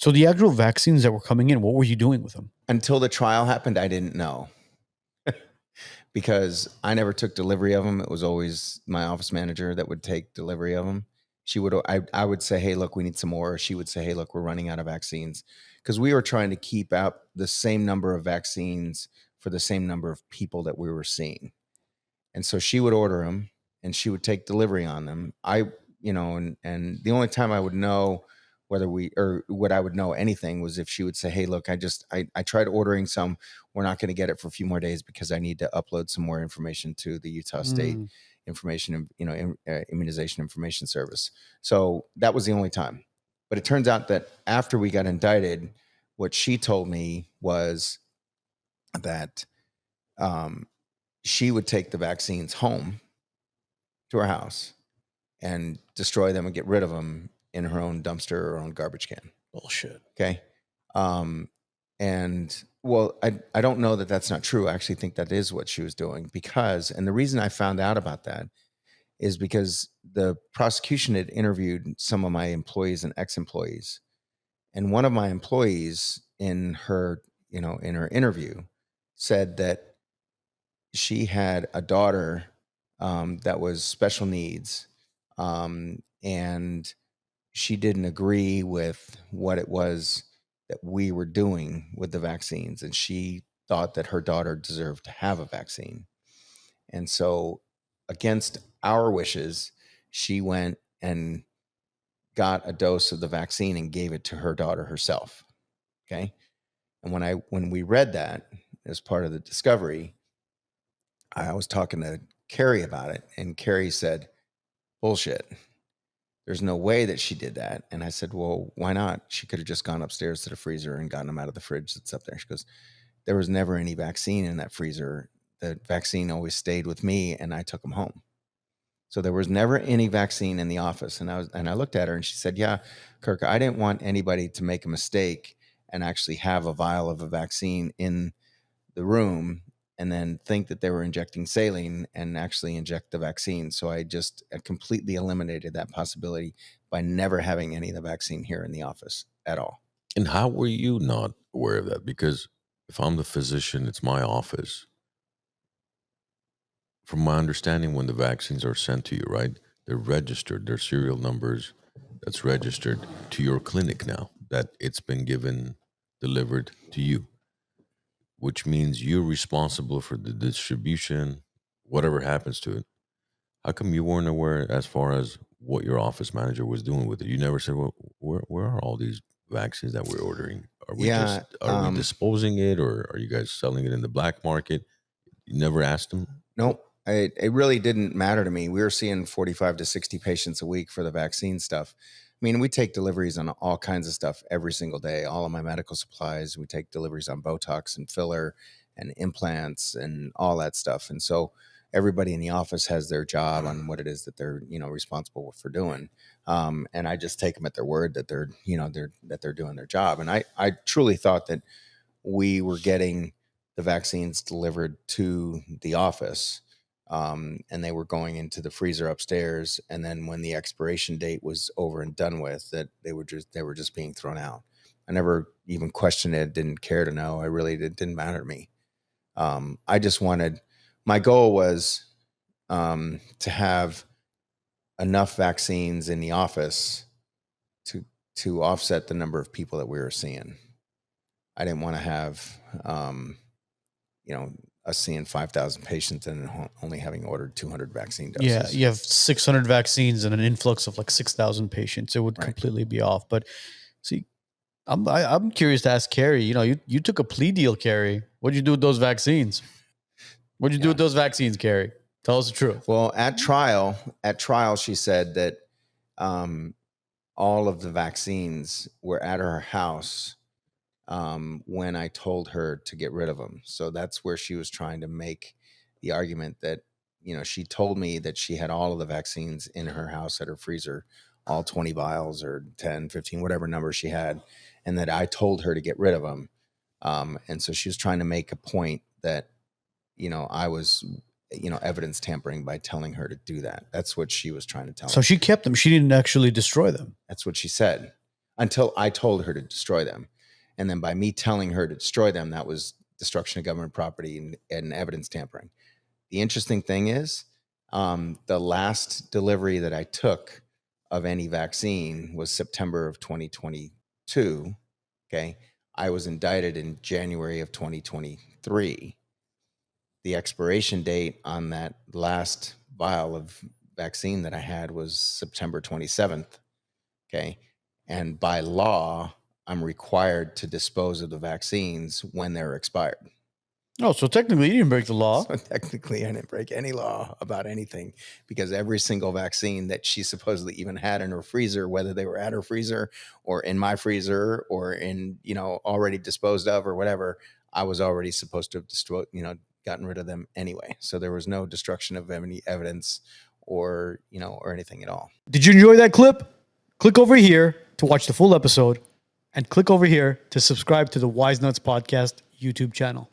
So the actual vaccines that were coming in, what were you doing with them? Until the trial happened, I didn't know because I never took delivery of them. It was always my office manager that would take delivery of them. I would say, hey, look, we need some more. She would say, hey, look, we're running out of vaccines, because we were trying to keep out the same number of vaccines for the same number of people that we were seeing. And so she would order them and she would take delivery on them. And the only time I would know whether what I would know anything was if she would say, hey, look, I tried ordering some. We're not going to get it for a few more days because I need to upload some more information to the Utah State immunization information service. So that was the only time. But it turns out that after we got indicted, what she told me was that she would take the vaccines home to her house and destroy them and get rid of them in her own dumpster or own garbage can. Bullshit. Okay. And well, I don't know that that's not true. I actually think that is what she was doing and the reason I found out about that is because the prosecution had interviewed some of my employees and ex-employees. And one of my employees in her interview said that she had a daughter that was special needs, and she didn't agree with what it was that we were doing with the vaccines, and she thought that her daughter deserved to have a vaccine. And so, against our wishes, she went and got a dose of the vaccine and gave it to her daughter herself. Okay. And when we read that as part of the discovery, I was talking to Carrie about it, and Carrie said, bullshit. There's no way that she did that. And I said, well, why not? She could have just gone upstairs to the freezer and gotten them out of the fridge that's up there. She goes, there was never any vaccine in that freezer. The vaccine always stayed with me and I took them home. So there was never any vaccine in the office. And I looked at her and she said, yeah, Kirk, I didn't want anybody to make a mistake and actually have a vial of a vaccine in the room and then think that they were injecting saline and actually inject the vaccine. So I just completely eliminated that possibility by never having any of the vaccine here in the office at all. And how were you not aware of that? Because if I'm the physician, it's my office. From my understanding, when the vaccines are sent to you, right, they're registered, they're serial numbers that's registered to your clinic now, that it's been delivered to you, which means you're responsible for the distribution, whatever happens to it. How come you weren't aware as far as what your office manager was doing with it? You never said, well, where are all these vaccines that we're ordering? Are we we disposing it, or are you guys selling it in the black market? You never asked them? Nope. It really didn't matter to me. We were seeing 45 to 60 patients a week for the vaccine stuff. I mean, we take deliveries on all kinds of stuff every single day. All of my medical supplies, we take deliveries on Botox and filler and implants and all that stuff. And so everybody in the office has their job on what it is that they're, responsible for doing. And I just take them at their word that they're doing their job. And I truly thought that we were getting the vaccines delivered to the office. And they were going into the freezer upstairs. And then when the expiration date was over and done with, that they were just being thrown out. I never even questioned it. Didn't care to know. It didn't matter to me. My goal was to have enough vaccines in the office to offset the number of people that we were seeing. I didn't want to have, us seeing 5,000 patients and only having ordered 200 vaccine doses. Yeah, you have 600 vaccines and an influx of like 6,000 patients. It would completely be off. But see, I'm curious to ask Carrie. You took a plea deal, Carrie. What'd you do with those vaccines? What'd you do with those vaccines, Carrie? Tell us the truth. Well, at trial, she said that all of the vaccines were at her house when I told her to get rid of them. So that's where she was trying to make the argument that, she told me that she had all of the vaccines in her house at her freezer, all 20 vials or 10, 15, whatever number she had, and that I told her to get rid of them. And so she was trying to make a point that, I was, evidence tampering by telling her to do that. That's what she was trying to tell me. So she kept them. She didn't actually destroy them. That's what she said. until I told her to destroy them. And then by me telling her to destroy them, that was destruction of government property and evidence tampering. The interesting thing is, the last delivery that I took of any vaccine was September of 2022. Okay. I was indicted in January of 2023. The expiration date on that last vial of vaccine that I had was September 27th. Okay. And by law, I'm required to dispose of the vaccines when they're expired. Oh, so technically you didn't break the law. So technically, I didn't break any law about anything, because every single vaccine that she supposedly even had in her freezer, whether they were at her freezer or in my freezer or in, already disposed of or whatever, I was already supposed to have gotten rid of them anyway. So there was no destruction of any evidence or anything at all. Did you enjoy that clip? Click over here to watch the full episode and click over here to subscribe to the WiseNuts podcast YouTube channel.